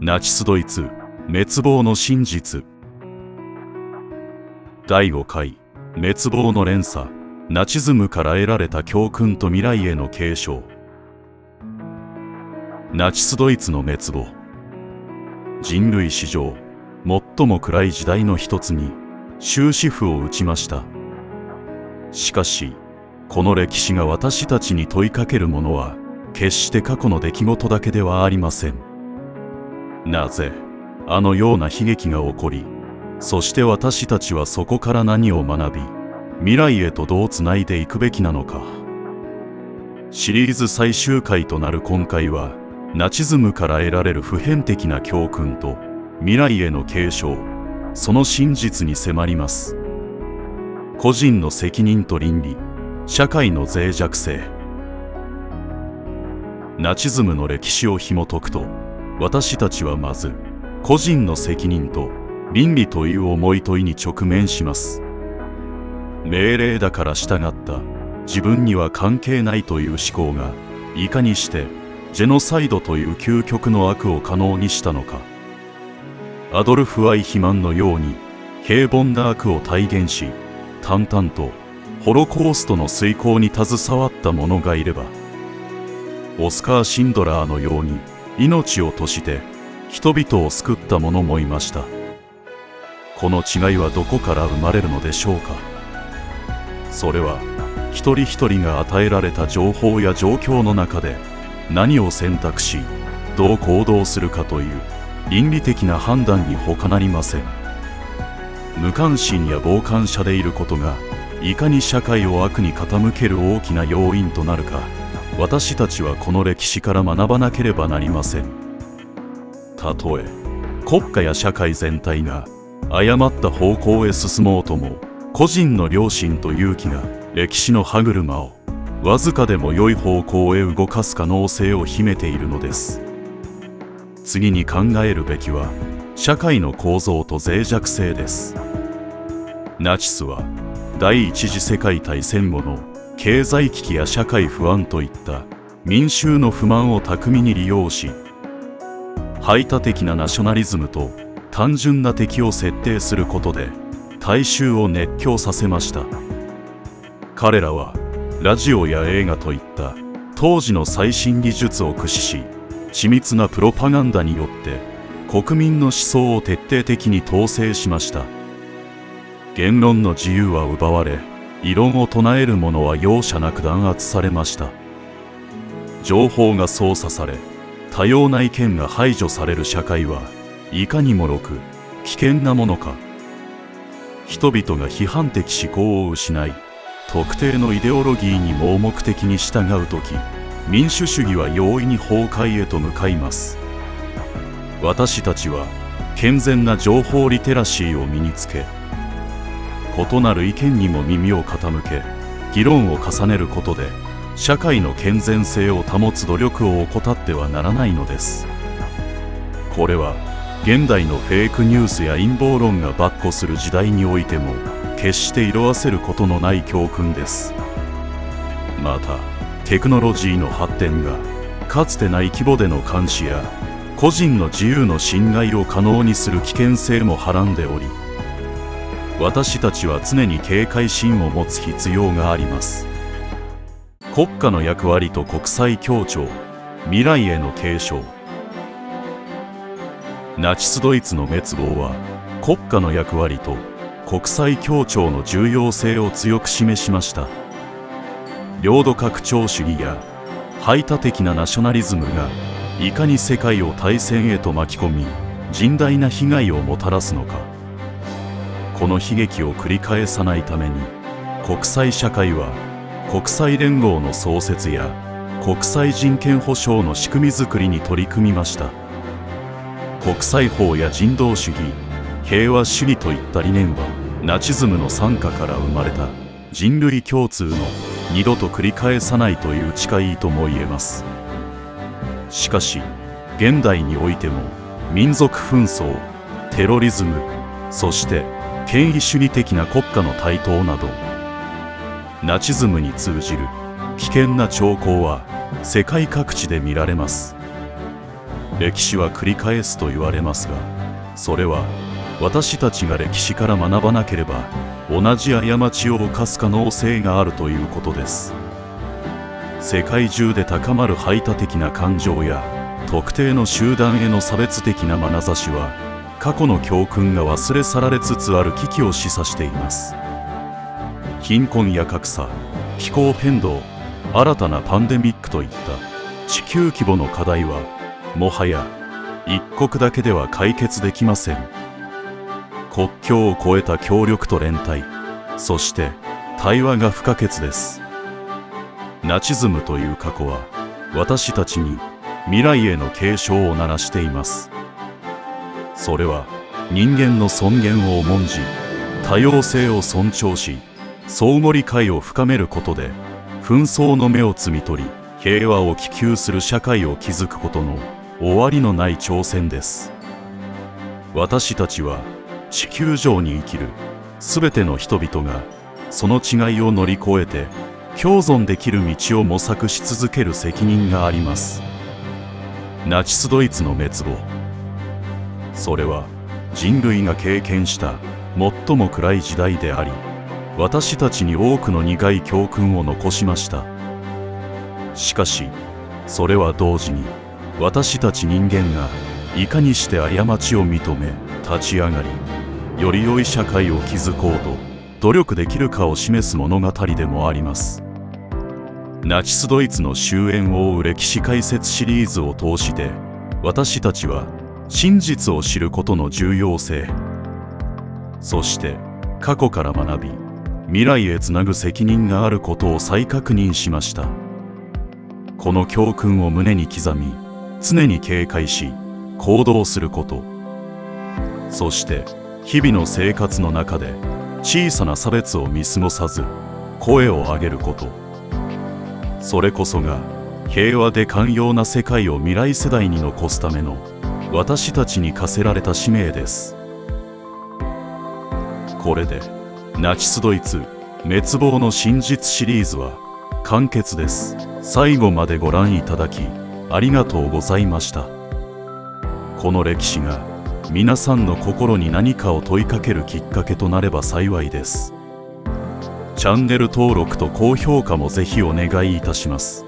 ナチスドイツ滅亡の真実。第5回滅亡の連鎖。ナチズムから得られた教訓と未来への継承。ナチスドイツの滅亡。人類史上最も暗い時代の一つに終止符を打ちました。しかしこの歴史が私たちに問いかけるものは決して過去の出来事だけではありません。なぜあのような悲劇が起こり、そして私たちはそこから何を学び、未来へとどうつないでいくべきなのか。シリーズ最終回となる今回は、ナチズムから得られる普遍的な教訓と未来への継承、その真実に迫ります。個人の責任と倫理、社会の脆弱性。ナチズムの歴史を紐解くと、私たちはまず個人の責任と倫理という重い問いに直面します。命令だから従った、自分には関係ないという思考がいかにしてジェノサイドという究極の悪を可能にしたのか。アドルフ・アイヒマンのように平凡な悪を体現し、淡々とホロコーストの遂行に携わった者がいれば、オスカー・シンドラーのように命を賭して人々を救った者もいました。この違いはどこから生まれるのでしょうか。それは一人一人が与えられた情報や状況の中で何を選択しどう行動するかという倫理的な判断に他なりません。無関心や傍観者でいることがいかに社会を悪に傾ける大きな要因となるか、私たちはこの歴史から学ばなければなりません。たとえ国家や社会全体が誤った方向へ進もうとも、個人の良心と勇気が歴史の歯車をわずかでも良い方向へ動かす可能性を秘めているのです。次に考えるべきは社会の構造と脆弱性です。ナチスは第一次世界大戦後の経済危機や社会不安といった民衆の不満を巧みに利用し、排他的なナショナリズムと単純な敵を設定することで大衆を熱狂させました。彼らはラジオや映画といった当時の最新技術を駆使し、緻密なプロパガンダによって国民の思想を徹底的に統制しました。言論の自由は奪われ、異論を唱える者は容赦なく弾圧されました。情報が操作され、多様な意見が排除される社会はいかにもろく危険なものか。人々が批判的思考を失い、特定のイデオロギーに盲目的に従うとき、民主主義は容易に崩壊へと向かいます。私たちは健全な情報リテラシーを身につけ、異なる意見にも耳を傾け、議論を重ねることで社会の健全性を保つ努力を怠ってはならないのです。これは現代のフェイクニュースや陰謀論が跋扈する時代においても決して色褪せることのない教訓です。またテクノロジーの発展がかつてない規模での監視や個人の自由の侵害を可能にする危険性もはらんでおり、私たちは常に警戒心を持つ必要があります。国家の役割と国際協調、未来への継承。ナチスドイツの滅亡は国家の役割と国際協調の重要性を強く示しました。領土拡張主義や排他的なナショナリズムがいかに世界を大戦へと巻き込み甚大な被害をもたらすのか。この悲劇を繰り返さないために国際社会は国際連合の創設や国際人権保障の仕組みづくりに取り組みました。国際法や人道主義、平和主義といった理念はナチズムの惨禍から生まれた人類共通の二度と繰り返さないという誓いとも言えます。しかし現代においても民族紛争、テロリズム、そして権威主義的な国家の台頭などナチズムに通じる危険な兆候は世界各地で見られます。歴史は繰り返すと言われますが、それは私たちが歴史から学ばなければ同じ過ちを犯す可能性があるということです。世界中で高まる排他的な感情や特定の集団への差別的な眼差しは、過去の教訓が忘れ去られつつある危機を示唆しています。貧困や格差、気候変動、新たなパンデミックといった地球規模の課題はもはや一国だけでは解決できません。国境を越えた協力と連帯、そして対話が不可欠です。ナチズムという過去は私たちに未来への警鐘を鳴らしています。それは人間の尊厳を重んじ、多様性を尊重し、相互理解を深めることで紛争の芽を摘み取り、平和を希求する社会を築くことの終わりのない挑戦です。私たちは地球上に生きるすべての人々がその違いを乗り越えて共存できる道を模索し続ける責任があります。ナチスドイツの滅亡、それは人類が経験した最も暗い時代であり、私たちに多くの苦い教訓を残しました。しかしそれは同時に私たち人間がいかにして過ちを認め立ち上がり、より良い社会を築こうと努力できるかを示す物語でもあります。ナチスドイツの終焉を追う歴史解説シリーズを通して、私たちは真実を知ることの重要性、そして過去から学び未来へつなぐ責任があることを再確認しました。この教訓を胸に刻み、常に警戒し行動すること、そして日々の生活の中で小さな差別を見過ごさず声を上げること、それこそが平和で寛容な世界を未来世代に残すための私たちに課せられた使命です。これでナチスドイツ滅亡の真実シリーズは完結です。最後までご覧いただきありがとうございました。この歴史が皆さんの心に何かを問いかけるきっかけとなれば幸いです。チャンネル登録と高評価もぜひお願いいたします。